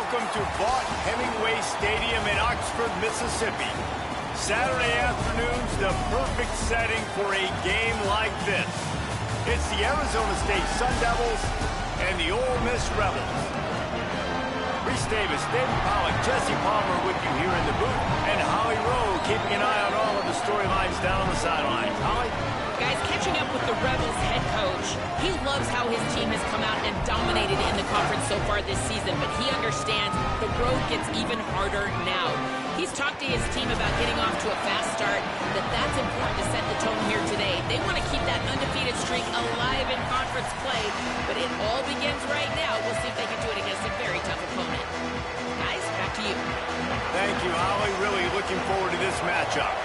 Welcome to Vaught Hemingway Stadium in Oxford, Mississippi. Saturday afternoon's the perfect setting for a game like this. It's the Arizona State Sun Devils and the Ole Miss Rebels. Reese Davis, David Pollack, Jesse Palmer with you here in the booth, and Holly Rowe keeping an eye on all of the storylines down on the sidelines. Holly? Guys, catching up with the Rebels head coach, he loves how his team has come out and dominated in the conference so far this season, but he understands the road gets even harder now. He's talked to his team about getting off to a fast start, that's important to set the tone here today. They want to keep that undefeated streak alive in conference play, but it all begins right now. We'll see if they can do it against a very tough opponent. Guys, back to you. Thank you, Holly. Really looking forward to this matchup.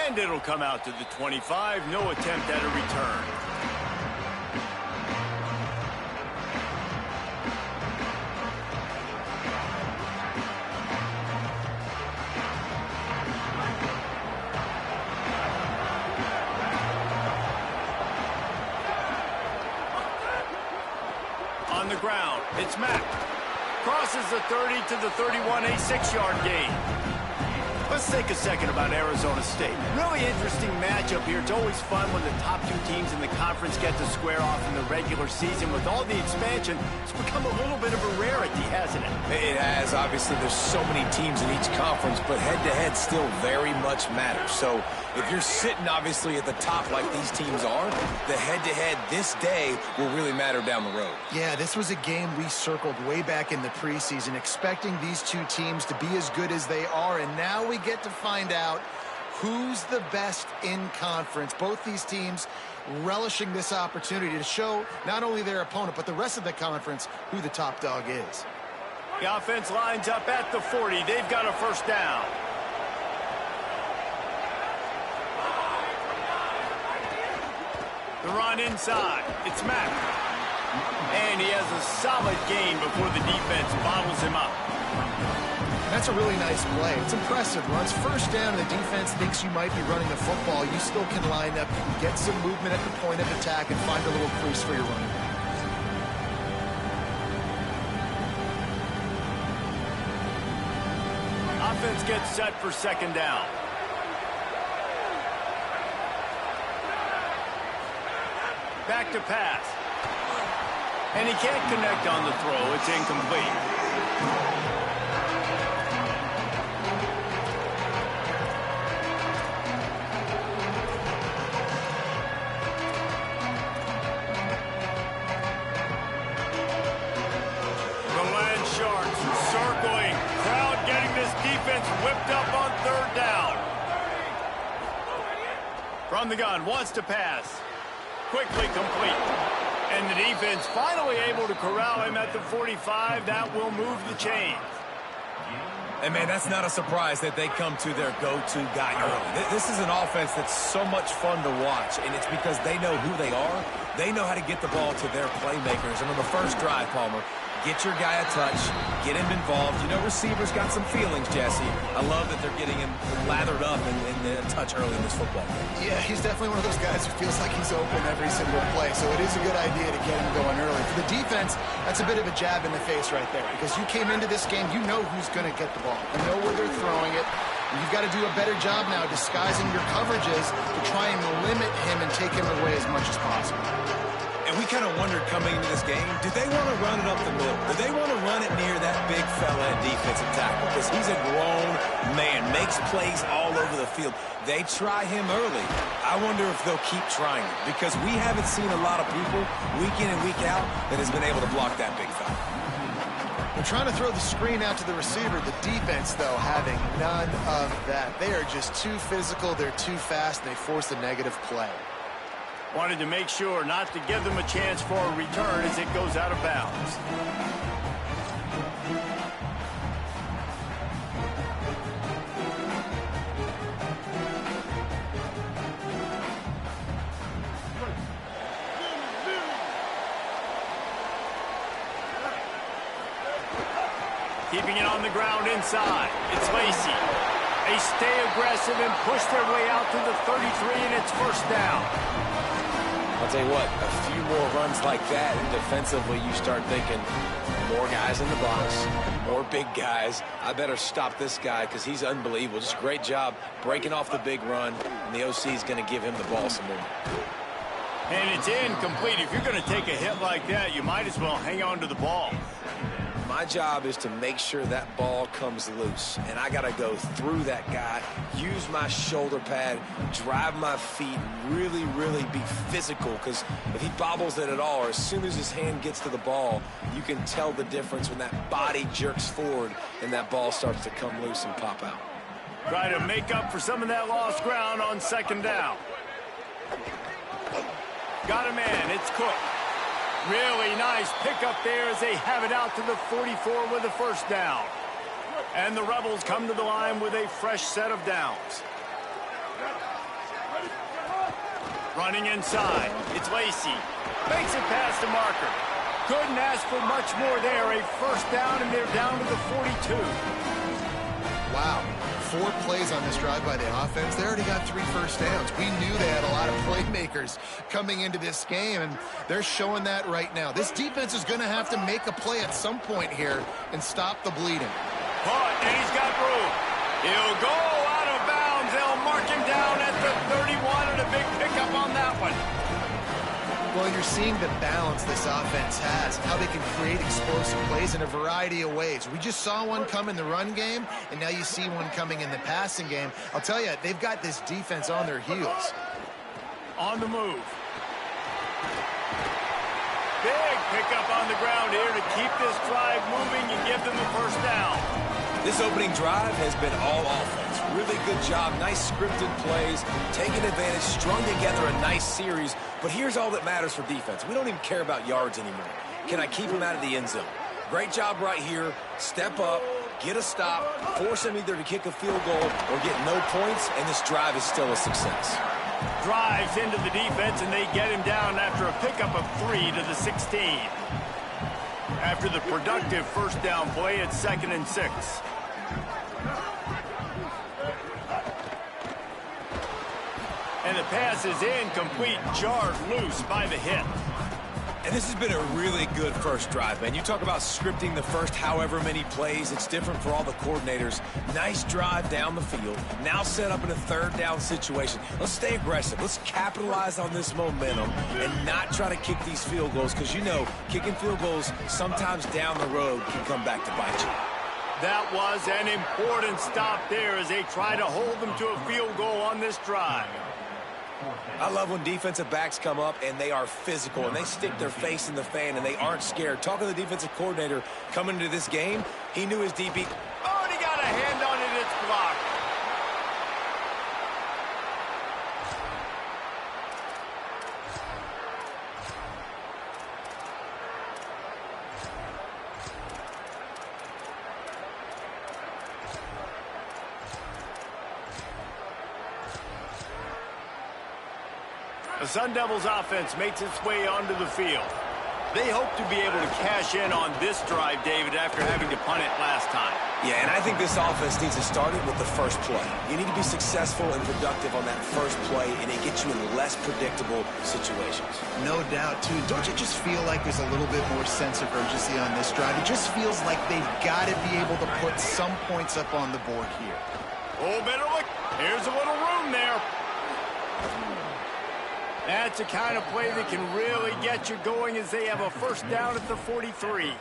And it'll come out to the 25. No attempt at a return. On the ground, it's Mack. Crosses the 30 to the 31, a 6-yard gain. Let's take a second about Arizona State. Really interesting matchup here. It's always fun when the top two teams in the conference get to square off in the regular season. With all the expansion, it's become a little bit of a rarity, hasn't it? It has. Obviously, there's so many teams in each conference, but head-to-head still very much matters. So if you're sitting, obviously, at the top like these teams are, the head-to-head this day will really matter down the road. Yeah, this was a game we circled way back in the preseason, expecting these two teams to be as good as they are, and now we get to find out who's the best in conference. Both these teams relishing this opportunity to show not only their opponent, but the rest of the conference who the top dog is. The offense lines up at the 40. They've got a first down. The run inside. It's Mack. And he has a solid gain before the defense bottles him up. That's a really nice play. It's impressive. Runs first down, and the defense thinks you might be running the football. You still can line up, get some movement at the point of attack, and find a little crease for your running back. Offense gets set for second down. Back to pass. And he can't connect on the throw. It's incomplete. Whipped up on third down. From the gun, wants to pass. Quickly complete. And the defense finally able to corral him at the 45. That will move the chains. And, man, that's not a surprise that they come to their go-to guy early. This is an offense that's so much fun to watch, and it's because they know who they are. They know how to get the ball to their playmakers. And on the first drive, Palmer, get your guy a touch, get him involved. You know, receivers got some feelings, Jesse. I love that they're getting him lathered up and a touch early in this football game. Yeah, he's definitely one of those guys who feels like he's open every single play, so it is a good idea to get him going early. For the defense, that's a bit of a jab in the face right there, because you came into this game, you know who's going to get the ball. You know where they're throwing it. And you've got to do a better job now disguising your coverages to try and limit him and take him away as much as possible. And we kind of wondered coming into this game, did they want to run it up the middle? Did they want to run it near that big fella at defensive tackle? Because he's a grown man, makes plays all over the field. They try him early. I wonder if they'll keep trying it, because we haven't seen a lot of people week in and week out that has been able to block that big fella. They're trying to throw the screen out to the receiver. The defense, though, having none of that. They are just too physical. They're too fast, and they force a negative play. Wanted to make sure not to give them a chance for a return as it goes out of bounds. Keeping it on the ground inside. It's Lacey. They stay aggressive and push their way out to the 33, and it's first down. I'll tell you what, a few more runs like that, and defensively you start thinking, more guys in the box, more big guys. I better stop this guy because he's unbelievable. Just a great job breaking off the big run, and the OC is going to give him the ball some more. And it's incomplete. If you're going to take a hit like that, you might as well hang on to the ball. My job is to make sure that ball comes loose, and I got to go through that guy, use my shoulder pad, drive my feet, really, really be physical, because if he bobbles it at all, or as soon as his hand gets to the ball, you can tell the difference when that body jerks forward and that ball starts to come loose and pop out. Try to make up for some of that lost ground on second down. Got a man, it's Cook. Really nice pickup there as they have it out to the 44 with a first down. And the Rebels come to the line with a fresh set of downs. Running inside, it's Lacey. Makes it past the marker. Couldn't ask for much more there. A first down, and they're down to the 42. Wow. 4 plays on this drive by the offense. They already got 3 first downs. We knew they had a lot of playmakers coming into this game, and they're showing that right now. This defense is going to have to make a play at some point here and stop the bleeding. Caught, and he's got room. He'll go out of bounds. They'll mark him down at the 31, and a big pickup on that one. Well, you're seeing the balance this offense has, how they can create explosive plays in a variety of ways. We just saw one come in the run game, and now you see one coming in the passing game. I'll tell you, they've got this defense on their heels. On the move. Big pickup on the ground here to keep this drive moving and give them the first down. This opening drive has been all offense. Really good job, nice scripted plays, taking advantage, strung together a nice series. But here's all that matters for defense. We don't even care about yards anymore. Can I keep him out of the end zone? Great job right here. Step up, get a stop, force him either to kick a field goal or get no points, and this drive is still a success. Drives into the defense, and they get him down after a pickup of 3 to the 16. After the productive first down play, it's 2nd and 6. And the pass is incomplete, jarred loose by the hit. And this has been a really good first drive, man. You talk about scripting the first however many plays. It's different for all the coordinators. Nice drive down the field. Now set up in a third down situation. Let's stay aggressive. Let's capitalize on this momentum and not try to kick these field goals, because you know kicking field goals sometimes down the road can come back to bite you. That was an important stop there as they try to hold them to a field goal on this drive. I love when defensive backs come up and they are physical and they stick their face in the fan and they aren't scared. Talking to the defensive coordinator coming into this game, he knew his DB. Oh, and he got a hand on it. It's blocked. The Sun Devils offense makes its way onto the field. They hope to be able to cash in on this drive, David, after having to punt it last time. Yeah, and I think this offense needs to start it with the first play. You need to be successful and productive on that first play, and it gets you in less predictable situations. No doubt, too. Don't you just feel like there's a little bit more sense of urgency on this drive? It just feels like they've got to be able to put some points up on the board here. Oh, better look. Here's a little room there. That's the kind of play that can really get you going as they have a first down at the 43.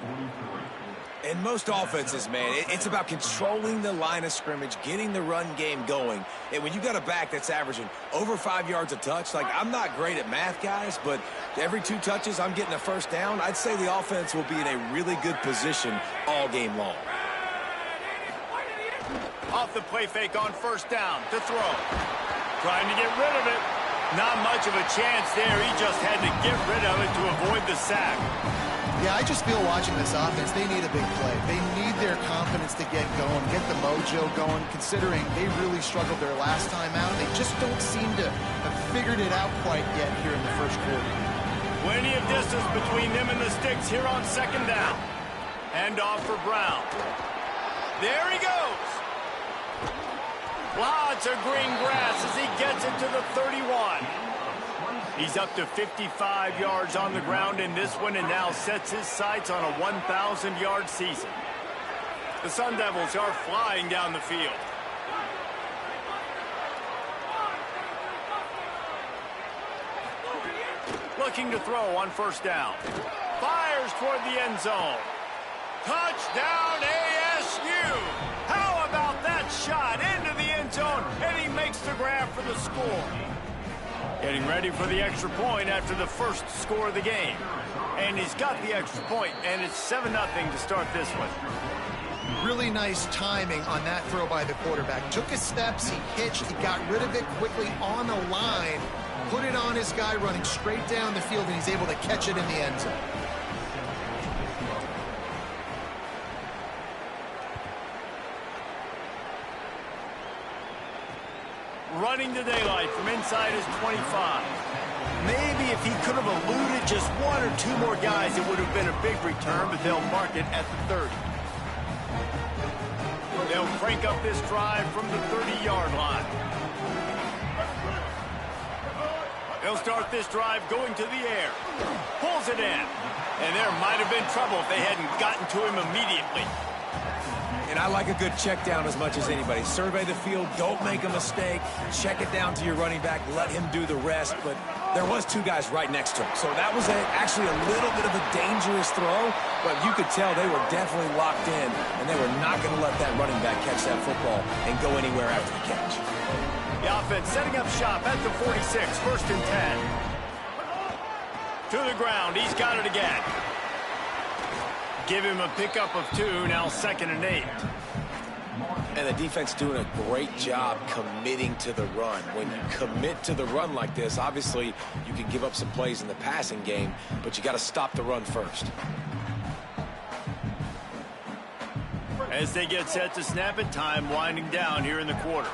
In most offenses, man, it's about controlling the line of scrimmage, getting the run game going. And when you got a back that's averaging over 5 yards a touch, like, I'm not great at math, guys, but every 2 touches I'm getting a first down, I'd say the offense will be in a really good position all game long. Off the play fake on first down to throw. Trying to get rid of it. Not much of a chance there. He just had to get rid of it to avoid the sack. Yeah, I just feel watching this offense, they need a big play. They need their confidence to get going, get the mojo going, considering they really struggled their last time out. They just don't seem to have figured it out quite yet here in the first quarter. Plenty of distance between them and the sticks here on second down. Hand off for Brown. There he goes. Lots of green grass as he gets it to the 31. He's up to 55 yards on the ground in this one and now sets his sights on a 1,000-yard season. The Sun Devils are flying down the field. Looking to throw on first down. Fires toward the end zone. Touchdown ASU! How about that shot into the end zone? And he makes the grab for the score. Getting ready for the extra point after the first score of the game. And he's got the extra point, and it's 7-0 to start this one. Really nice timing on that throw by the quarterback. Took his steps, he hitched, he got rid of it quickly on the line, put it on his guy running straight down the field, and he's able to catch it in the end zone. Running the daylight from inside his 25. Maybe if he could have eluded just one or two more guys, it would have been a big return, but they'll mark it at the 30. They'll crank up this drive from the 30-yard line. They'll start this drive going to the air. Pulls it in. And there might have been trouble if they hadn't gotten to him immediately. And I like a good check down as much as anybody. Survey the field, don't make a mistake, check it down to your running back, let him do the rest. But there was two guys right next to him. So that was actually a little bit of a dangerous throw, but you could tell they were definitely locked in, and they were not going to let that running back catch that football and go anywhere after the catch. The offense setting up shop at the 46, first and 10. To the ground, he's got it again. Give him a pickup of 2, now 2nd and 8. And the defense doing a great job committing to the run. When you commit to the run like this, obviously you can give up some plays in the passing game, but you got to stop the run first. As they get set to snap it, time winding down here in the quarter.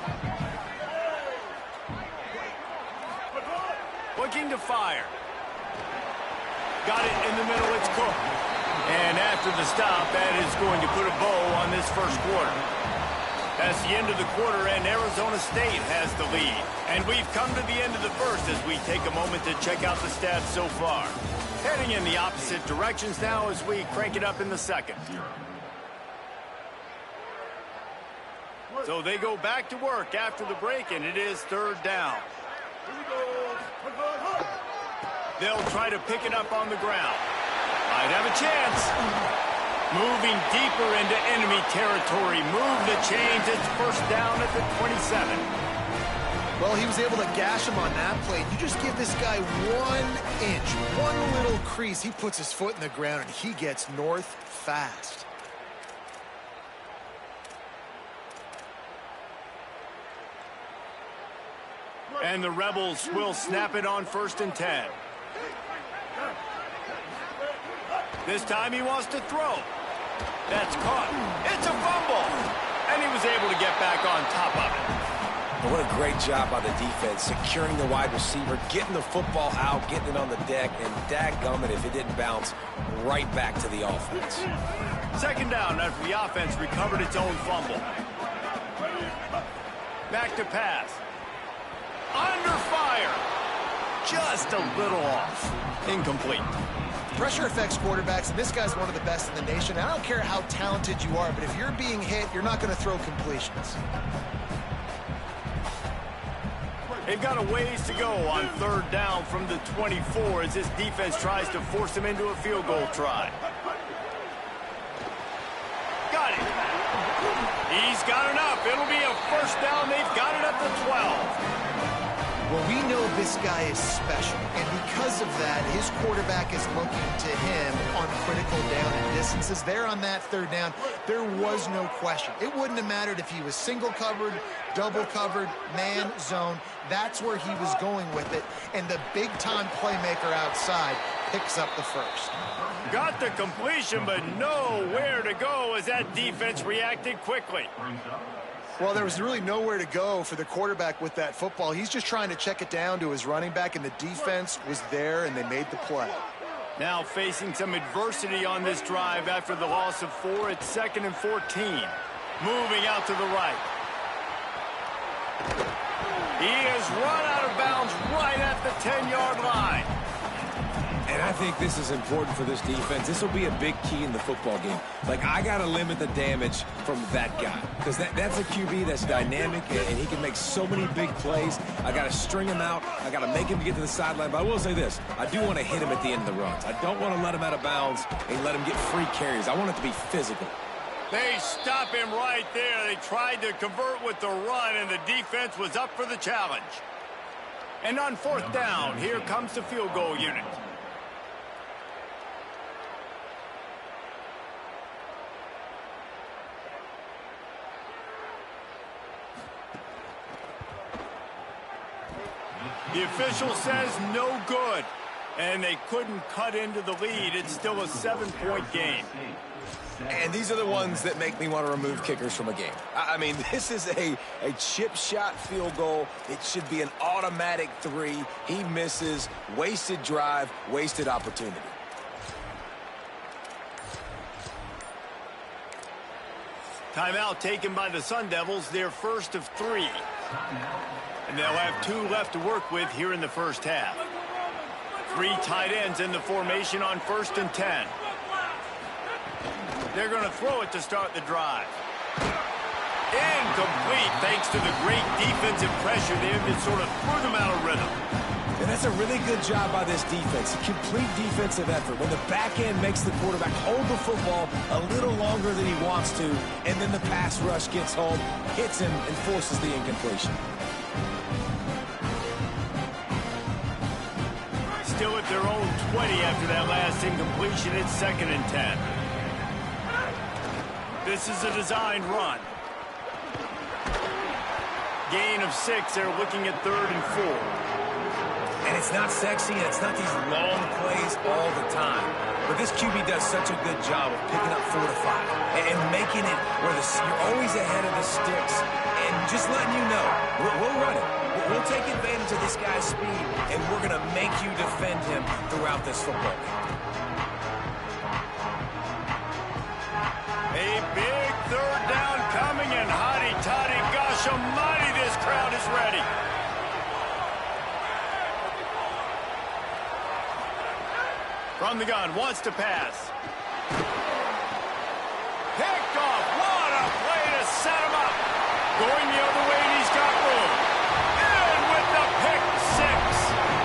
Looking to fire. Got it in the middle, it's Cook. And after the stop, that is going to put a bow on this first quarter. That's the end of the quarter, and Arizona State has the lead. And we've come to the end of the first as we take a moment to check out the stats so far. Heading in the opposite directions now as we crank it up in the second. So they go back to work after the break, and it is 3rd down. They'll try to pick it up on the ground. Might have a chance. Moving deeper into enemy territory. Move the chains. It's first down at the 27. Well, he was able to gash him on that play. You just give this guy 1 inch, one little crease. He puts his foot in the ground, and he gets north fast. And the Rebels will snap it on 1st and 10. This time he wants to throw. That's caught. It's a fumble. And he was able to get back on top of it. And what a great job by the defense, securing the wide receiver, getting the football out, getting it on the deck, and dadgummit if it didn't bounce right back to the offense. 2nd down after the offense recovered its own fumble. Back to pass. Under fire. Just a little off. Incomplete. Pressure affects quarterbacks, and this guy's one of the best in the nation. I don't care how talented you are, but if you're being hit, you're not going to throw completions. They've got a ways to go on 3rd down from the 24 as this defense tries to force him into a field goal try. Got it. He's got enough. It'll be a first down. They've got it at the 12. Well, we know this guy is special, and because of that, his quarterback is looking to him on critical down and distances. There on that 3rd down, there was no question. It wouldn't have mattered if he was single covered, double covered, man, zone. That's where he was going with it, and the big-time playmaker outside picks up the first. Got the completion, but nowhere to go as that defense reacted quickly. Well, there was really nowhere to go for the quarterback with that football. He's just trying to check it down to his running back, and the defense was there, and they made the play. Now facing some adversity on this drive after the loss of 4. It's 2nd and 14. Moving out to the right. He is run out of bounds right at at the 10-yard line. And I think this is important for this defense. This will be a big key in the football game. Like, I got to limit the damage from that guy because that's a QB that's dynamic, and he can make so many big plays. I got to string him out. I got to make him get to the sideline. But I will say this. I do want to hit him at the end of the runs. I don't want to let him out of bounds and let him get free carries. I want it to be physical. They stop him right there. They tried to convert with the run, and the defense was up for the challenge. And on fourth down, here comes the field goal unit. The official says no good, and they couldn't cut into the lead. It's still a 7-point game. And these are the ones that make me want to remove kickers from a game. I mean, this is a chip shot field goal. It should be an automatic 3. He misses. Wasted drive, wasted opportunity. Timeout taken by the Sun Devils, their first of 3. And they'll have 2 left to work with here in the first half. 3 tight ends in the formation on 1st and 10. They're going to throw it to start the drive. Incomplete thanks to the great defensive pressure there that sort of threw them out of rhythm. And that's a really good job by this defense. Complete defensive effort. When the back end makes the quarterback hold the football a little longer than he wants to, and then the pass rush gets home, hits him, and forces the incompletion. Still at their own 20 after that last incompletion. It's 2nd and 10. This is a designed run. Gain of 6. They're looking at 3rd and 4. And it's not sexy, and it's not these long plays all the time. But this QB does such a good job of picking up 4 to 5 and making it where you're always ahead of the sticks and just letting you know, we'll run it. We'll take advantage of this guy's speed, and we're going to make you defend him throughout this football game. A big 3rd down coming, and hotty-toddy, gosh almighty, this crowd is ready. From the gun, wants to pass. Picked off. What a play to set him up. Going the other way, and he's got room. And with the pick 6.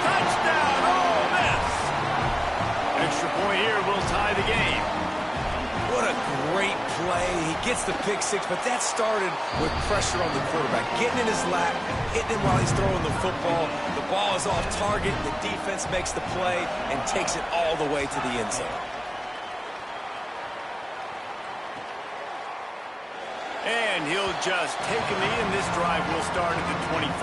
Touchdown, Ole Miss. Extra point here will tie the game. What a great play. He gets the pick 6, but that started with pressure on the quarterback. Getting in his lap, hitting him while he's throwing the football. The ball is off target. The defense makes the play and takes it all the way to the end zone. And he'll just take a knee, and this drive will start at the 25.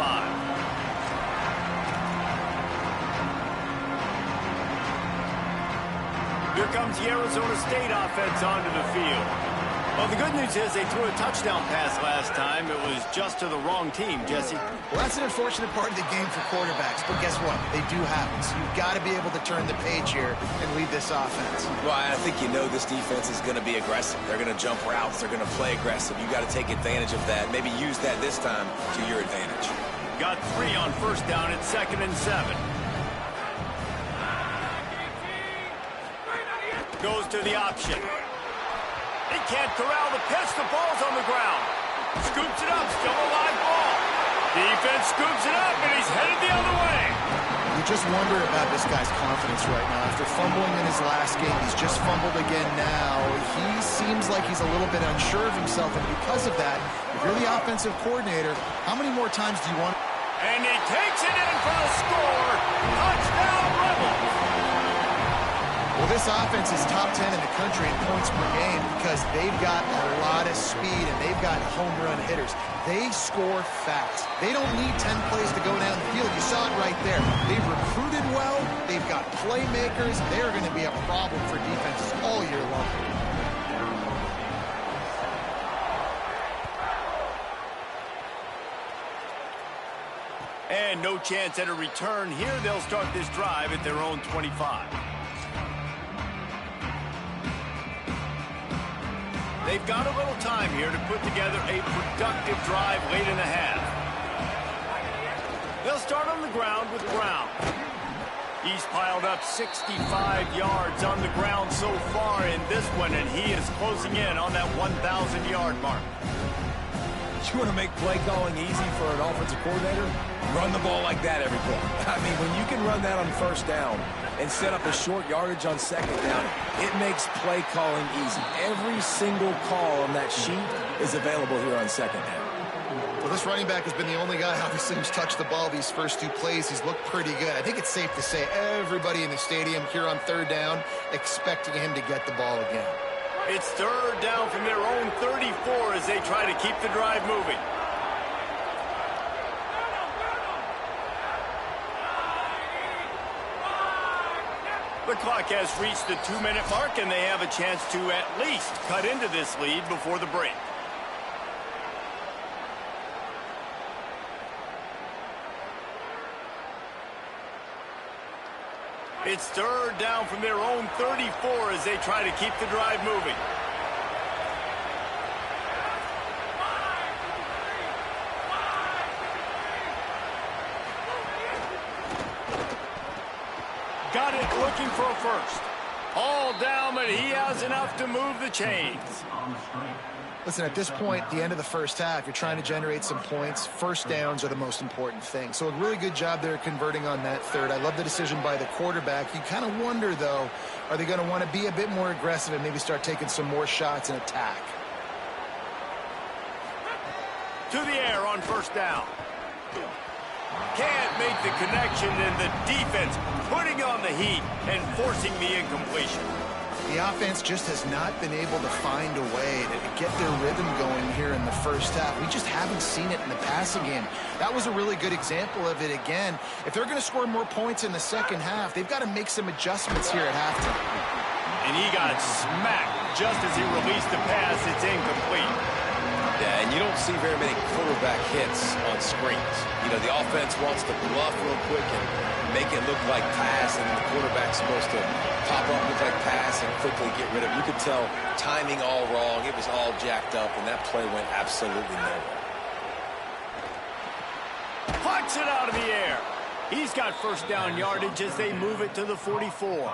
Here comes the Arizona State offense onto the field. Well, the good news is they threw a touchdown pass last time. It was just to the wrong team, Jesse. Well, that's an unfortunate part of the game for quarterbacks, but guess what? They do happen. So you've got to be able to turn the page here and lead this offense. Well, I think you know this defense is going to be aggressive. They're going to jump routes. They're going to play aggressive. You got to take advantage of that. Maybe use that this time to your advantage. Got 3 on 1st down at 2nd and 7. Goes to the option. He can't corral the pitch. The ball's on the ground. Scoops it up. Still a live ball. Defense scoops it up, and he's headed the other way. You just wonder about this guy's confidence right now. After fumbling in his last game, he's just fumbled again now. He seems like he's a little bit unsure of himself, and because of that, if you're the offensive coordinator, how many more times do you want? And he takes it in for the score. Touchdown, Rebels. Well, this offense is top 10 in the country in points per game because they've got a lot of speed and they've got home run hitters. They score fast. They don't need 10 plays to go down the field. You saw it right there. They've recruited well. They've got playmakers. They're going to be a problem for defenses all year long. And no chance at a return here. They'll start this drive at their own 25. They've got a little time here to put together a productive drive late in the half. They'll start on the ground with Brown. He's piled up 65 yards on the ground so far in this one, and he is closing in on that 1,000-yard mark. You want to make play calling easy for an offensive coordinator? Run the ball like that every play. I mean, when you can run that on first down and set up a short yardage on second down, it makes play calling easy. Every single call on that sheet is available here on second down. Well, this running back has been the only guy, obviously, who's touched the ball these first two plays. He's looked pretty good. I think it's safe to say everybody in the stadium here on third down expecting him to get the ball again. It's third down from their own 34 as they try to keep the drive moving. The clock has reached the 2-minute mark, and they have a chance to at least cut into this lead before the break. It's third down from their own 34 as they try to keep the drive moving. Got it, looking for a first. All down, but he has enough to move the chains. Listen, at this point, the end of the first half, you're trying to generate some points. First downs are the most important thing. So a really good job there converting on that third. I love the decision by the quarterback. You kind of wonder, though, are they going to want to be a bit more aggressive and maybe start taking some more shots and attack? To the air on first down. Can't make the connection, and the defense putting on the heat and forcing the incompletion. The offense just has not been able to find a way to get their rhythm going here in the first half. We just haven't seen it in the passing game. That was a really good example of it again. If they're going to score more points in the second half, they've got to make some adjustments here at halftime. And he got smacked just as he released the pass. It's incomplete. Yeah, and you don't see very many quarterback hits on screens. You know, the offense wants to bluff real quick and make it look like pass, and the quarterback's supposed to pop up, look like pass, and quickly get rid of it. You could tell timing all wrong. It was all jacked up, and that play went absolutely nowhere. Puts it out of the air. He's got first down yardage as they move it to the 44.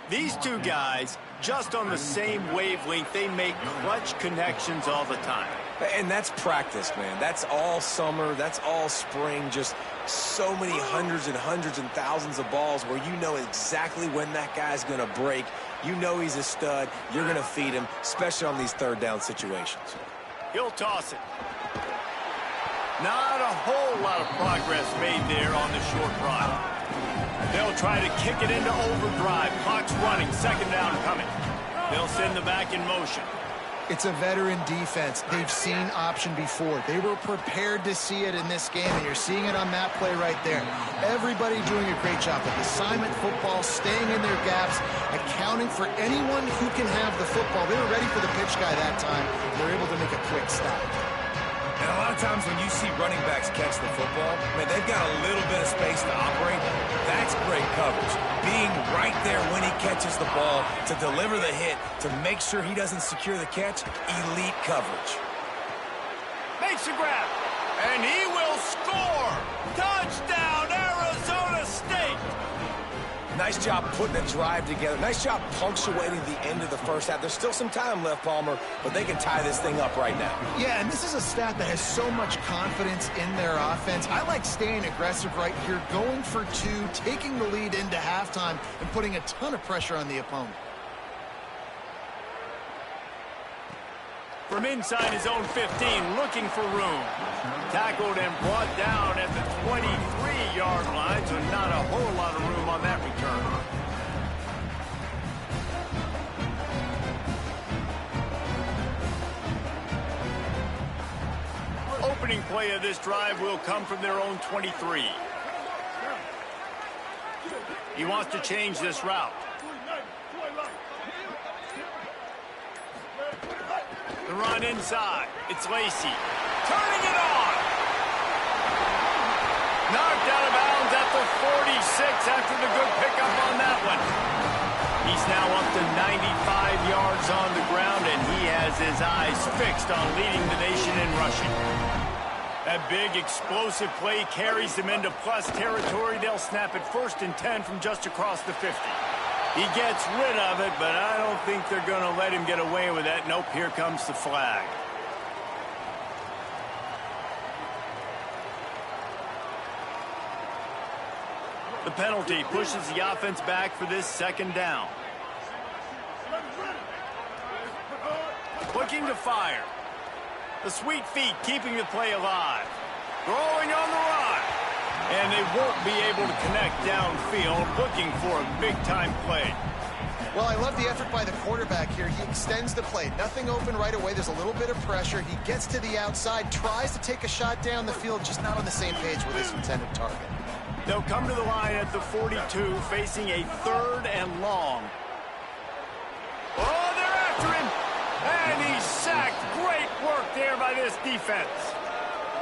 These two guys, just on the same wavelength, they make clutch connections all the time. And that's practice, man. That's all summer. That's all spring. Just so many hundreds and thousands of balls where you know exactly when that guy's going to break. You know he's a stud. You're going to feed him, especially on these third down situations. He'll toss it. Not a whole lot of progress made there on the short drive. They'll try to kick it into overdrive. Clock's running. Second down coming. They'll send the back in motion. It's a veteran defense. They've seen option before. They were prepared to see it in this game, and you're seeing it on that play right there. Everybody doing a great job with assignment football, staying in their gaps, accounting for anyone who can have the football. They were ready for the pitch guy that time. They're able to make a quick stop. And a lot of times when you see running backs catch the football, man, they've got a little bit of space to operate. That's great coverage. Being right there when he catches the ball to deliver the hit, to make sure he doesn't secure the catch, elite coverage. Makes a grab, and he will score. Touchdown, Arizona State. Nice job putting a drive together. Nice job punctuating the end of the first half. There's still some time left, Palmer, but they can tie this thing up right now. Yeah, and this is a stat that has so much confidence in their offense. I like staying aggressive right here, going for two, taking the lead into halftime, and putting a ton of pressure on the opponent. From inside his own 15, looking for room. Tackled and brought down at the 23-yard line, so not a whole lot of room on that return. Opening play of this drive will come from their own 23. He wants to change this route. The run inside. It's Lacey. Turning it on. Knocked out of bounds at the 46 after the good pickup on that one. He's now up to 95 yards on the ground, and he has his eyes fixed on leading the nation in rushing. That big explosive play carries them into plus territory. They'll snap it 1st and 10 from just across the 50. He gets rid of it, but I don't think they're going to let him get away with that. Nope, here comes the flag. The penalty pushes the offense back for this 2nd down. Looking to fire. The sweet feet keeping the play alive. Throwing on the run. And they won't be able to connect downfield, looking for a big-time play. Well, I love the effort by the quarterback here. He extends the play. Nothing open right away. There's a little bit of pressure. He gets to the outside, tries to take a shot down the field, just not on the same page with his intended target. They'll come to the line at the 42, facing a 3rd and long. Oh, they're after him. And he's sacked. Great work there by this defense.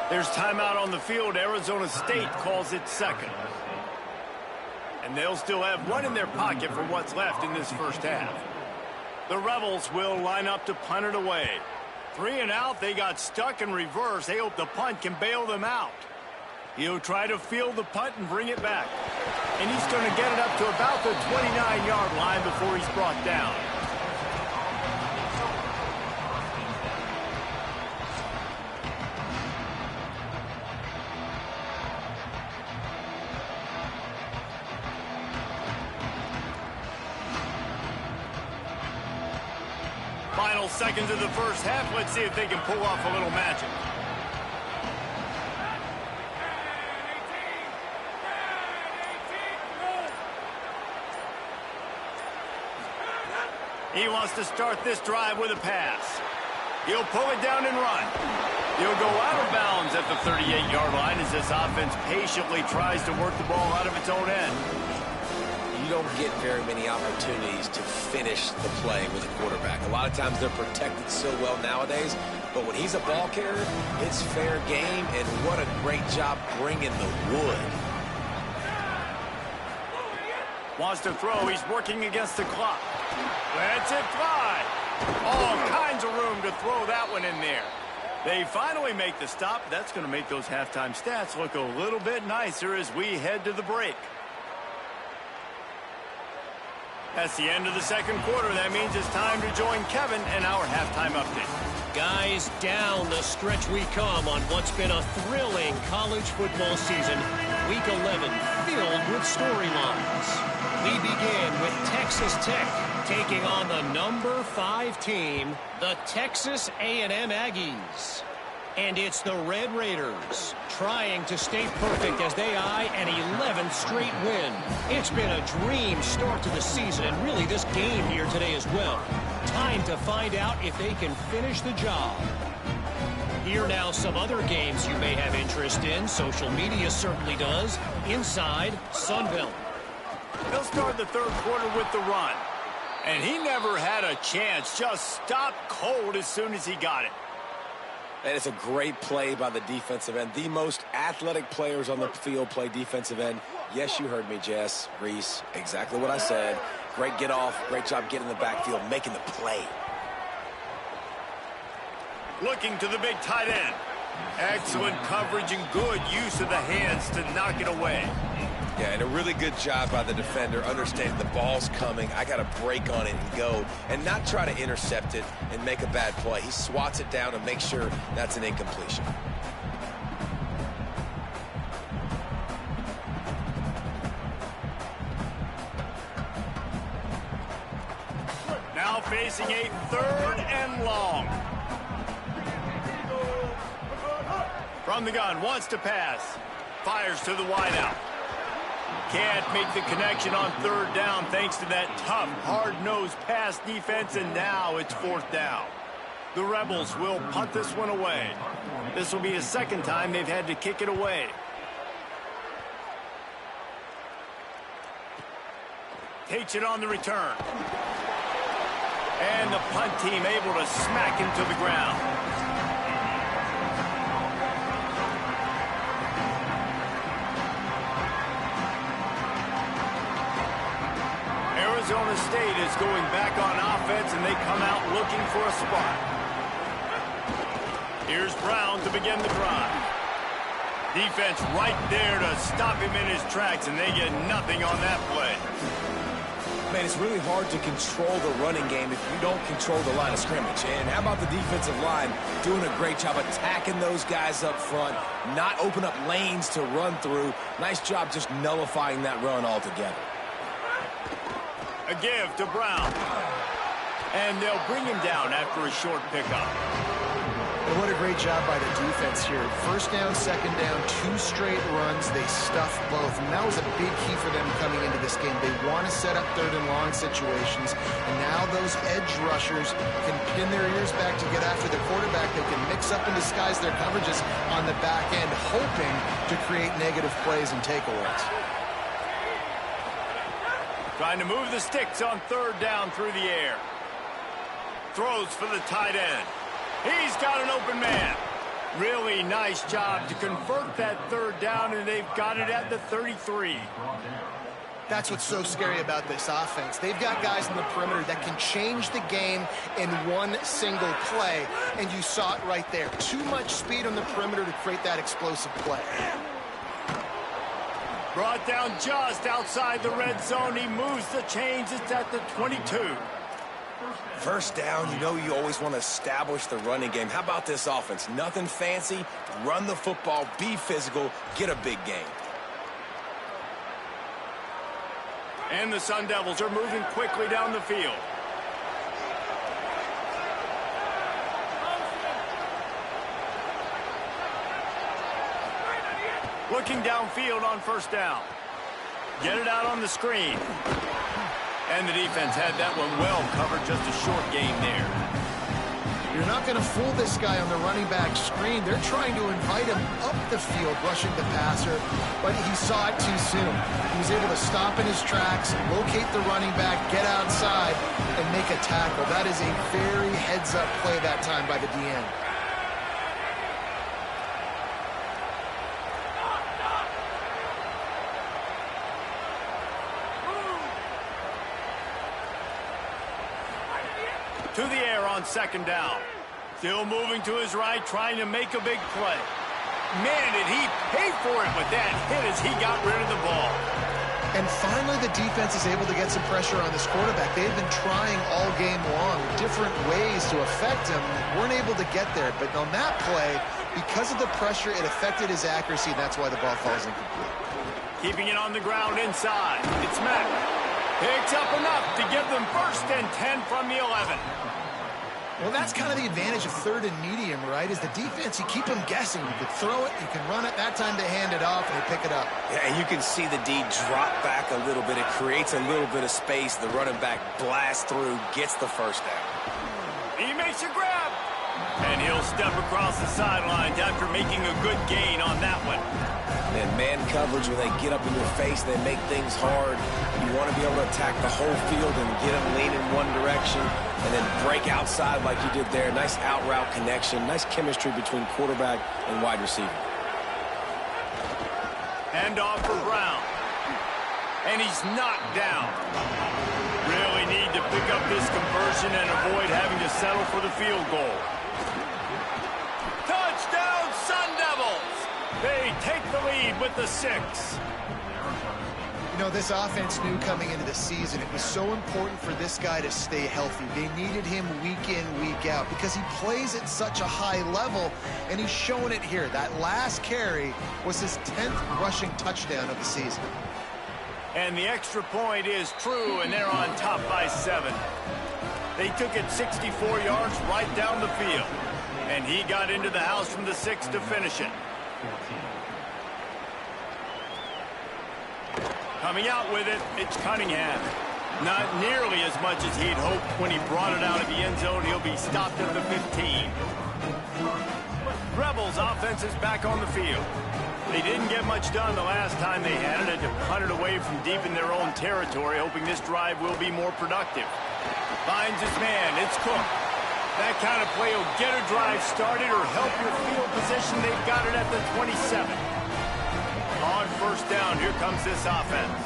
There's timeout on the field. Arizona State calls it 2nd. And they'll still have one in their pocket for what's left in this 1st half. The Rebels will line up to punt it away. 3 and out. They got stuck in reverse. They hope the punt can bail them out. He'll try to field the punt and bring it back. And he's going to get it up to about the 29-yard line before he's brought down. Final seconds of the 1st half. Let's see if they can pull off a little magic. He wants to start this drive with a pass. He'll pull it down and run. He'll go out of bounds at the 38-yard line as this offense patiently tries to work the ball out of its own end. You don't get very many opportunities to finish the play with a quarterback. A lot of times they're protected so well nowadays, but when he's a ball carrier, it's fair game, and what a great job bringing the wood. Wants to throw. He's working against the clock. Lets it fly. All kinds of room to throw that one in there. They finally make the stop. That's going to make those halftime stats look a little bit nicer as we head to the break. That's the end of the 2nd quarter. That means it's time to join Kevin in our halftime update. Guys, down the stretch we come on what's been a thrilling college football season. Week 11 filled with storylines. We begin with Texas Tech taking on the number 5 team, the Texas A&M Aggies. And it's the Red Raiders trying to stay perfect as they eye an 11th straight win. It's been a dream start to the season, and really this game here today as well. Time to find out if they can finish the job. Here now some other games you may have interest in. Social media certainly does. Inside Sunbelt. They'll start the 3rd quarter with the run. And he never had a chance. Just stopped cold as soon as he got it. And it's a great play by the defensive end. The most athletic players on the field play defensive end. Yes, you heard me, Jess, Reese. Exactly what I said. Great get off. Great job getting in the backfield, making the play. Looking to the big tight end. Excellent coverage and good use of the hands to knock it away. Yeah, and a really good job by the defender, understanding the ball's coming. I got to break on it and go, and not try to intercept it and make a bad play. He swats it down and makes sure that's an incompletion. Now facing a 3rd and long. From the gun, wants to pass. Fires to the wideout. Can't make the connection on 3rd down thanks to that tough, hard-nosed pass defense, and now it's 4th down. The Rebels will punt this one away. This will be the 2nd time they've had to kick it away. Takes it on the return. And the punt team able to smack him to the ground. Arizona State is going back on offense, and they come out looking for a spot. Here's Brown to begin the drive. Defense right there to stop him in his tracks, and they get nothing on that play. Man, it's really hard to control the running game if you don't control the line of scrimmage. And how about the defensive line doing a great job attacking those guys up front, not open up lanes to run through. Nice job just nullifying that run altogether. A give to Brown. And they'll bring him down after a short pickup. And what a great job by the defense here. First down, second down, 2 straight runs. They stuffed both. And that was a big key for them coming into this game. They want to set up third and long situations. And now those edge rushers can pin their ears back to get after the quarterback. They can mix up and disguise their coverages on the back end, hoping to create negative plays and takeaways. Trying to move the sticks on third down through the air. Throws for the tight end. He's got an open man. Really nice job to convert that third down, and they've got it at the 33. That's what's so scary about this offense. They've got guys in the perimeter that can change the game in one single play, and you saw it right there. Too much speed on the perimeter to create that explosive play. Brought down just outside the red zone. He moves the chains. It's at the 22. First down, you know you always want to establish the running game. How about this offense? Nothing fancy. Run the football, be physical, get a big gain. And the Sun Devils are moving quickly down the field. Looking downfield on first down. Get it out on the screen. And the defense had that one well covered, just a short gain there. You're not going to fool this guy on the running back screen. They're trying to invite him up the field, rushing the passer, but he saw it too soon. He was able to stop in his tracks, locate the running back, get outside, and make a tackle. That is a very heads-up play that time by the DN. To the air on second down. Still moving to his right, trying to make a big play. Man, did he pay for it with that hit as he got rid of the ball. And finally, the defense is able to get some pressure on this quarterback. They've been trying all game long, different ways to affect him. Weren't able to get there, but on that play, because of the pressure, it affected his accuracy, and that's why the ball falls incomplete. Keeping it on the ground inside. It's Mack. Picks up enough to give them 1st and 10 from the 11. Well, that's kind of the advantage of third and medium, right? Is the defense, you keep them guessing. You can throw it, you can run it. That time they hand it off, and they pick it up. Yeah, and you can see the D drop back a little bit. It creates a little bit of space. The running back blasts through, gets the first down. He makes a grab. And he'll step across the sidelines after making a good gain on that one. And man coverage, when they get up in your face, they make things hard. You want to be able to attack the whole field and get them lean in one direction and then break outside like you did there. Nice out route connection, nice chemistry between quarterback and wide receiver. Hand off for Brown. And he's knocked down. Really need to pick up this conversion and avoid having to settle for the field goal. Touchdown, Sun Devils! They take the lead with the 6. You know, this offense knew coming into the season it was so important for this guy to stay healthy. They needed him week in, week out because he plays at such a high level, and he's showing it here. That last carry was his 10th rushing touchdown of the season. And the extra point is true, and they're on top by 7. They took it 64 yards right down the field. And he got into the house from the 6 to finish it. Coming out with it, it's Cunningham. Not nearly as much as he'd hoped when he brought it out of the end zone. He'll be stopped at the 15. Rebels offense is back on the field. They didn't get much done the last time they had it. Had to punt it away from deep in their own territory, hoping this drive will be more productive. Finds his man. It's Cook. That kind of play will get a drive started or help your field position. They've got it at the 27. On first down, here comes this offense.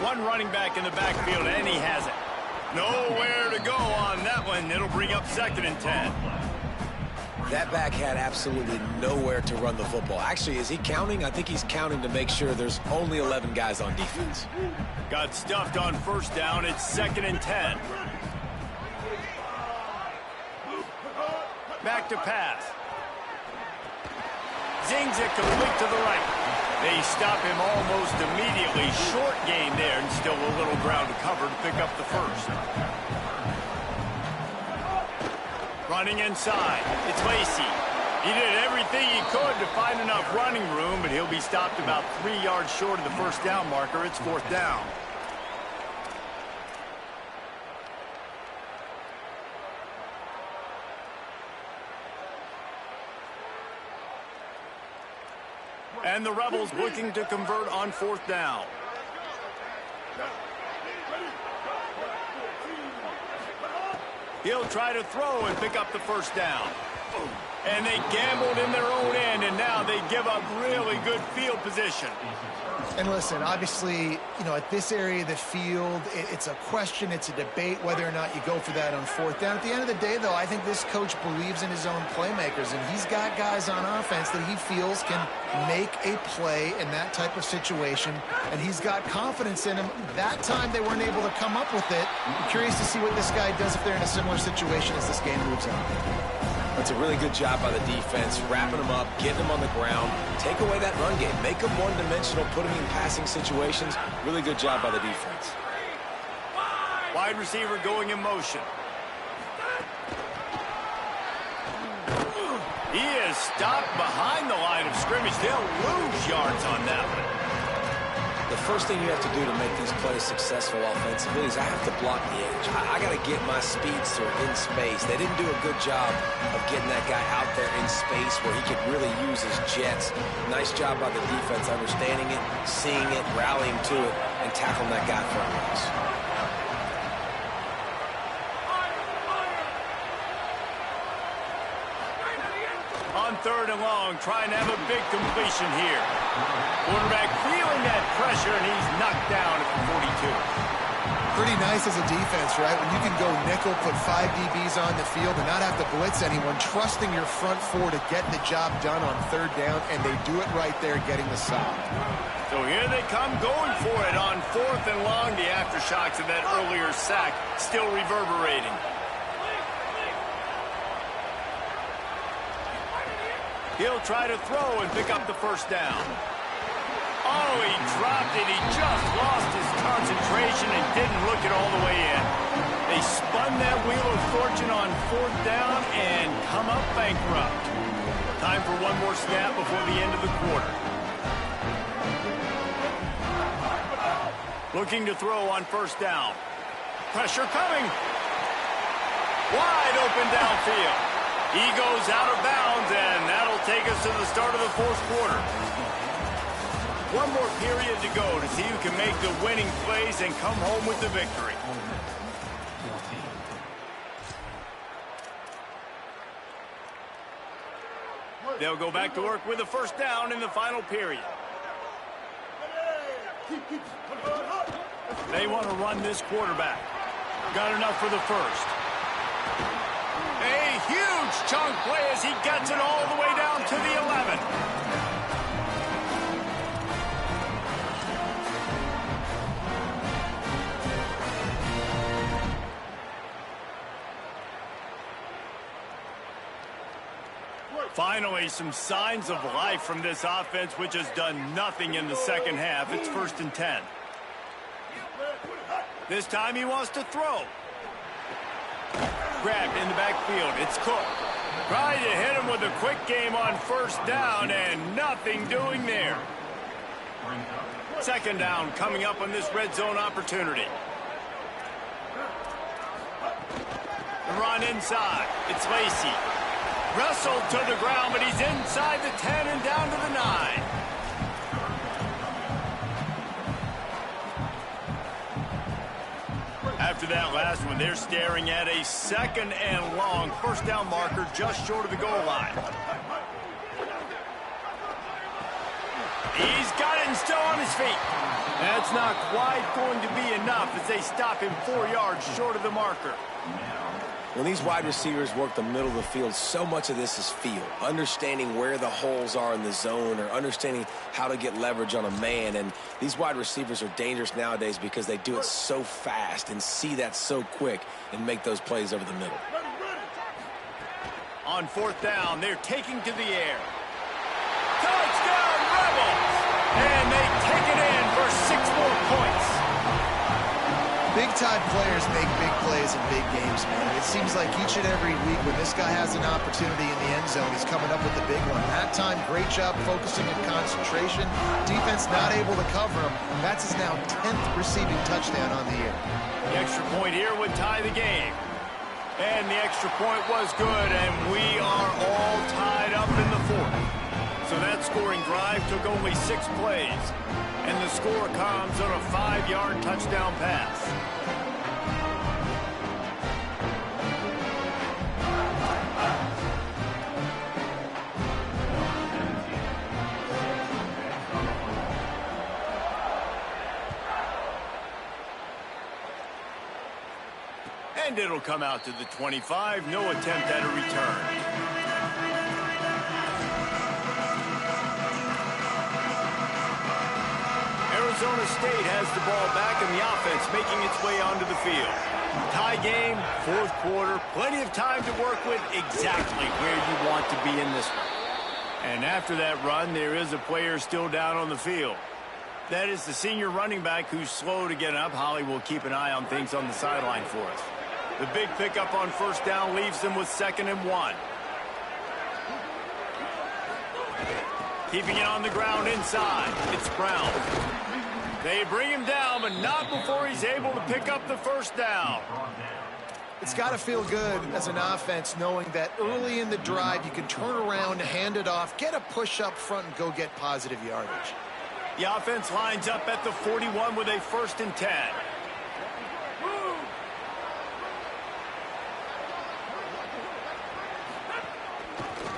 One running back in the backfield, and he has it. Nowhere to go on that one. It'll bring up 2nd and 10. That back had absolutely nowhere to run the football. Actually, is he counting? I think he's counting to make sure there's only 11 guys on defense. Got stuffed on first down. It's 2nd and 10. Back to pass. Zings it complete to the right. They stop him almost immediately. Short gain there, and still a little ground to cover to pick up the first. Running inside, it's Lacey. He did everything he could to find enough running room, but he'll be stopped about 3 yards short of the first down marker. It's 4th down. And the Rebels looking to convert on 4th down. He'll try to throw and pick up the first down. And they gambled in their own end, and now they give up really good field position. And listen, obviously, you know, at this area of the field, it's a question, it's a debate whether or not you go for that on 4th down. At the end of the day, though, I think this coach believes in his own playmakers, and he's got guys on offense that he feels can make a play in that type of situation, and he's got confidence in him. That time they weren't able to come up with it. I'm curious to see what this guy does if they're in a similar situation as this game moves on. That's a really good job by the defense, wrapping them up, getting them on the ground, take away that run game, make them one-dimensional, put them in passing situations. Really good job by the defense. Wide receiver going in motion. He is stopped behind the line of scrimmage. They'll lose yards on that one. The first thing you have to do to make these plays successful offensively is I have to block the edge. I got to get my speedster in space. They didn't do a good job of getting that guy out there in space where he could really use his jets. Nice job by the defense understanding it, seeing it, rallying to it, and tackling that guy for a loss. On 3rd and long, trying to have a big completion here. Quarterback feeling that pressure, and he's knocked down at the 42. Pretty nice as a defense, right? When you can go nickel, put 5 DBs on the field and not have to blitz anyone, trusting your front 4 to get the job done on 3rd down, and they do it right there, getting the stop. So here they come going for it on 4th and long. The aftershocks of that earlier sack still reverberating. He'll try to throw and pick up the first down. Oh, he dropped it. He just lost his concentration and didn't look it all the way in. They spun that wheel of fortune on 4th down and come up bankrupt. Time for one more snap before the end of the quarter. Looking to throw on first down. Pressure coming. Wide open downfield. He goes out of bounds, and that'll take us to the start of the 4th quarter. One more period to go to see who can make the winning plays and come home with the victory. They'll go back to work with a first down in the final period. They want to run this quarterback. Got enough for the first. A huge chunk play as he gets it all the way down to the 11. Finally, some signs of life from this offense, which has done nothing in the second half. It's 1st and 10. This time he wants to throw. Grabbed in the backfield. It's Cook. Tried to hit him with a quick game on first down, and nothing doing there. 2nd down coming up on this red zone opportunity. The run inside. It's Lacey. Wrestled to the ground, but he's inside the 10 and down to the 9. After that last one, they're staring at a 2nd and long first down marker just short of the goal line. He's got it and still on his feet. That's not quite going to be enough as they stop him 4 yards short of the marker. When these wide receivers work the middle of the field, so much of this is feel, understanding where the holes are in the zone or understanding how to get leverage on a man. And these wide receivers are dangerous nowadays because they do it so fast and see that so quick and make those plays over the middle. On fourth down, they're taking to the air. Touchdown, Rebels! And they take it in for 6 more points. Big-time players make big plays in big games, man. It seems like each and every week when this guy has an opportunity in the end zone, he's coming up with the big one. That time, great job focusing and concentration. Defense not able to cover him. That's his now 10th receiving touchdown on the year. The extra point here would tie the game. And the extra point was good, and we are all tied up in the fourth. So that scoring drive took only 6 plays. And the score comes on a 5-yard touchdown pass. And it'll come out to the 25. No attempt at a return. Arizona State has the ball back and the offense making its way onto the field. Tie game, fourth quarter, plenty of time to work with, exactly where you want to be in this one. And after that run, there is a player still down on the field. That is the senior running back who's slow to get up. Holly will keep an eye on things on the sideline for us. The big pickup on first down leaves them with 2nd and 1. Keeping it on the ground inside. It's Brown. They bring him down, but not before he's able to pick up the first down. It's got to feel good as an offense knowing that early in the drive you can turn around, hand it off, get a push up front, and go get positive yardage. The offense lines up at the 41 with a 1st and 10.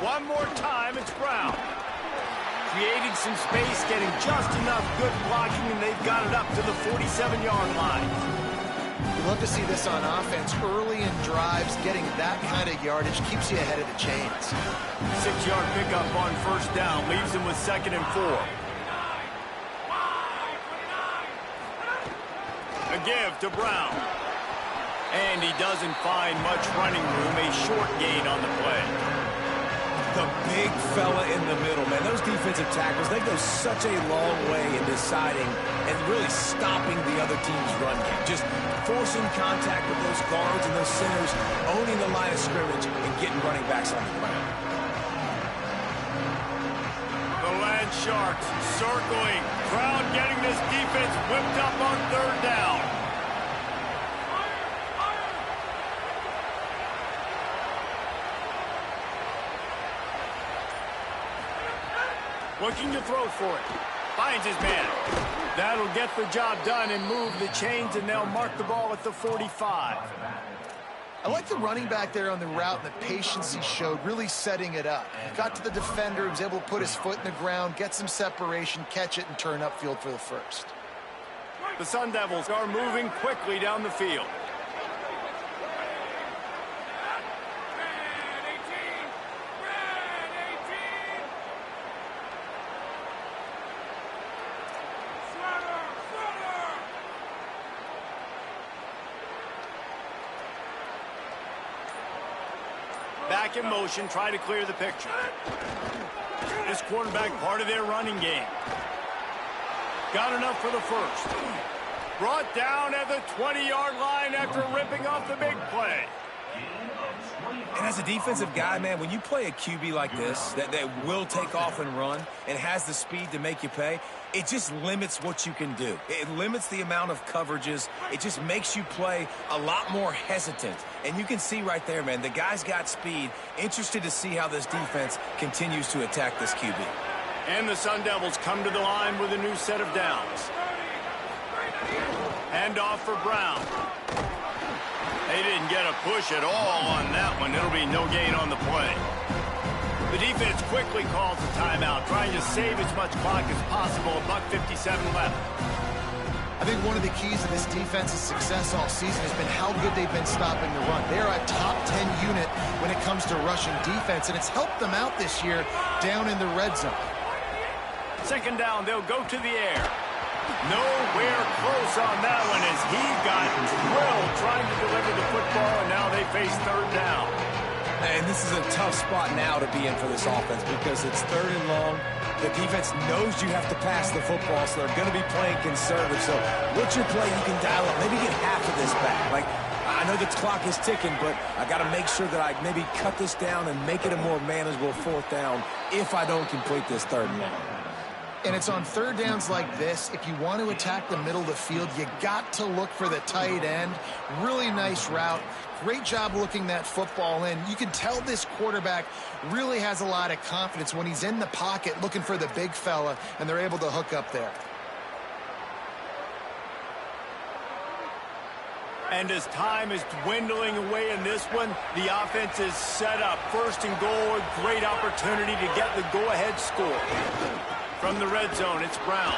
One more time, it's Brown. Creating some space, getting just enough good blocking, and they've got it up to the 47-yard line. We love to see this on offense. Early in drives, getting that kind of yardage keeps you ahead of the chains. 6-yard pickup on first down leaves them with 2nd and 4. A give to Brown. And he doesn't find much running room, a short gain on the play. The big fella in the middle, man. Those defensive tackles, they go such a long way in deciding and really stopping the other team's run game. Just forcing contact with those guards and those centers, owning the line of scrimmage, and getting running backs on the ground. The Land Sharks circling. Crowd getting this defense whipped up on 3rd down. Looking to throw for it. Finds his man. That'll get the job done and move the chains, and they'll mark the ball at the 45. I like the running back there on the route and the patience he showed, really setting it up. He got to the defender, he was able to put his foot in the ground, get some separation, catch it, and turn upfield for the first. The Sun Devils are moving quickly down the field. Back in motion, try to clear the picture. This quarterback part of their running game. Got enough for the first. Brought down at the 20-yard line after ripping off the big play. And as a defensive guy, man, when you play a QB like this that will take off and run and has the speed to make you pay, it just limits what you can do. It limits the amount of coverages. It just makes you play a lot more hesitant. And you can see right there, man, the guy's got speed. Interested to see how this defense continues to attack this QB. And the Sun Devils come to the line with a new set of downs. Hand off for Brown. They didn't get a push at all on that one. It'll be no gain on the play. The defense quickly calls a timeout, trying to save as much clock as possible. $1:57 left. I think one of the keys to this defense's success all season has been how good they've been stopping the run. They're a top 10 unit when it comes to rushing defense, and it's helped them out this year down in the red zone. Second down, they'll go to the air. Nowhere close on that one as he got drilled trying to deliver the football, and now they face third down. And this is a tough spot now to be in for this offense because it's third and long. The defense knows you have to pass the football, so they're going to be playing conservative. So what's your play you can dial up? Maybe get half of this back. Like, I know the clock is ticking, but I got to make sure that I maybe cut this down and make it a more manageable fourth down if I don't complete this third and long. And it's on third downs like this, if you want to attack the middle of the field, you got to look for the tight end. Really nice route. Great job looking that football in. You can tell this quarterback really has a lot of confidence when he's in the pocket looking for the big fella, and they're able to hook up there. And as time is dwindling away in this one, the offense is set up. First and goal, a great opportunity to get the go-ahead score. From the red zone, it's Brown.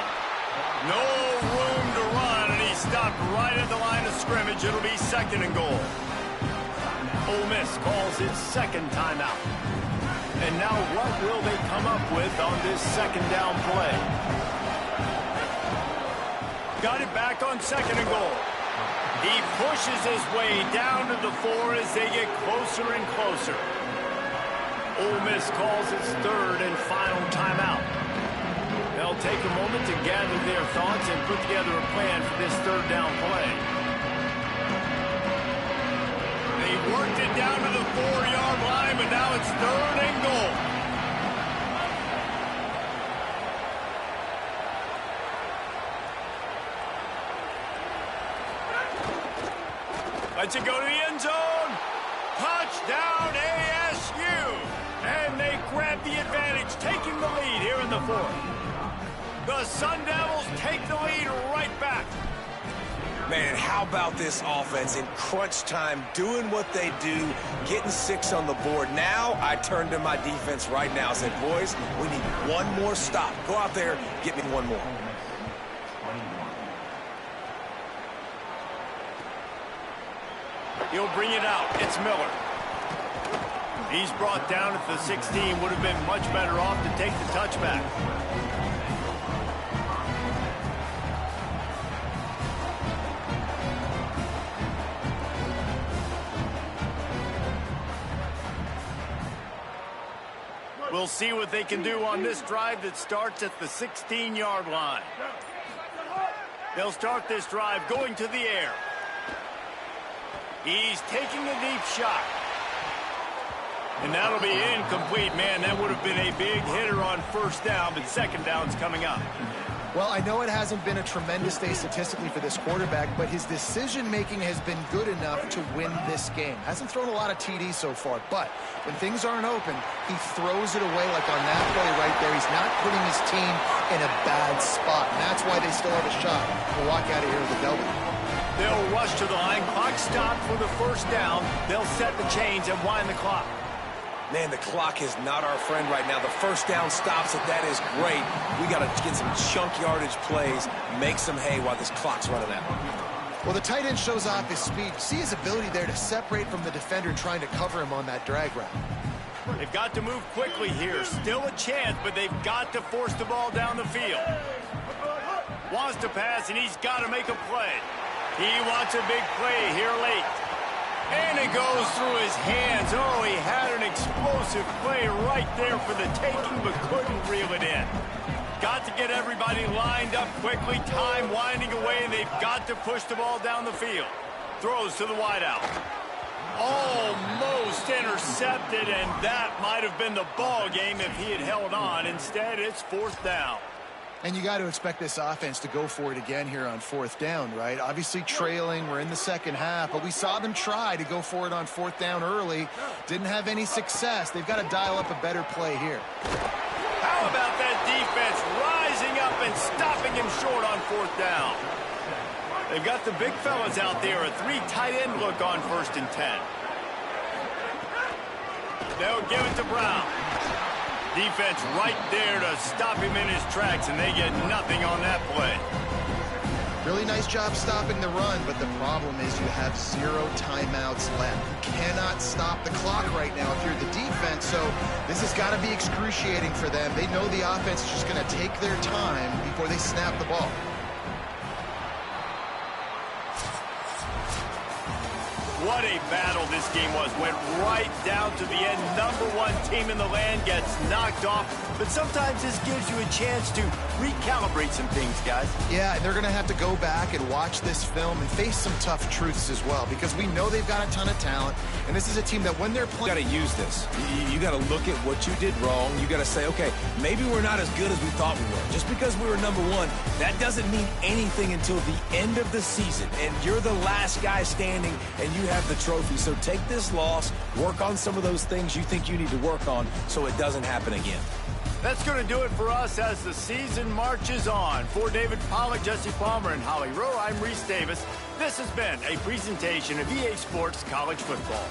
No room to run, and he stopped right at the line of scrimmage. It'll be second and goal. Ole Miss calls its second timeout. And now what will they come up with on this second down play? Got it back on second and goal. He pushes his way down to the 4 as they get closer and closer. Ole Miss calls its third and final timeout. They'll take a moment to gather their thoughts and put together a plan for this third down play. They worked it down to the 4-yard line, but now it's third and goal. Lets it go to the end zone. Touchdown ASU. And they grab the advantage, taking the lead here in the fourth. The Sun Devils take the lead right back. Man, how about this offense in crunch time, doing what they do, getting 6 on the board. Now I turn to my defense right now and said, boys, we need one more stop. Go out there, get me one more. He'll bring it out. It's Miller. He's brought down at the 16. Would have been much better off to take the touchback. We'll see what they can do on this drive that starts at the 16-yard line. They'll start this drive going to the air. He's taking a deep shot. And that'll be incomplete. Man, that would have been a big hitter on first down, but second down's coming up. Well, I know it hasn't been a tremendous day statistically for this quarterback, but his decision-making has been good enough to win this game. Hasn't thrown a lot of TDs so far, but when things aren't open, he throws it away like on that play right there. He's not putting his team in a bad spot, and that's why they still have a shot to walk out of here with a W. They'll rush to the line. Clock stopped for the first down. They'll set the chains and wind the clock. Man, the clock is not our friend right now. The first down stops it. That is great. We got to get some chunk yardage plays, make some hay while this clock's running out. Well, the tight end shows off his speed. See his ability there to separate from the defender trying to cover him on that drag route. They've got to move quickly here. Still a chance, but they've got to force the ball down the field. Wants to pass, and he's got to make a play. He wants a big play here late. And it goes through his hands. Oh, he had an explosive play right there for the taking, but couldn't reel it in. Got to get everybody lined up quickly. Time winding away, and they've got to push the ball down the field. Throws to the wideout. Almost intercepted, and that might have been the ball game if he had held on. Instead, it's fourth down. And you got to expect this offense to go for it again here on fourth down, right? Obviously trailing, we're in the second half, but we saw them try to go for it on fourth down early. Didn't have any success. They've got to dial up a better play here. How about that defense rising up and stopping him short on fourth down? They've got the big fellas out there, a 3 tight end look on 1st and 10. They'll give it to Brown. Defense right there to stop him in his tracks, and they get nothing on that play. Really nice job stopping the run, but the problem is you have 0 timeouts left. You cannot stop the clock right now if you're the defense, so this has got to be excruciating for them. They know the offense is just going to take their time before they snap the ball. What a battle this game was. Went right down to the end. #1 team in the land gets knocked off. But sometimes this gives you a chance to recalibrate some things, guys. Yeah, they're going to have to go back and watch this film and face some tough truths as well, because we know they've got a ton of talent, and this is a team that when they're playing... You got to use this. You got to look at what you did wrong. You got to say, okay, maybe we're not as good as we thought we were. Just because we were #1, that doesn't mean anything until the end of the season, and you're the last guy standing, and you have the trophy. So take this loss, work on some of those things you think you need to work on so it doesn't happen again. That's going to do it for us as the season marches on. For David Pollack, Jesse Palmer, and Holly Rowe, I'm Reese Davis. This has been a presentation of EA Sports College Football.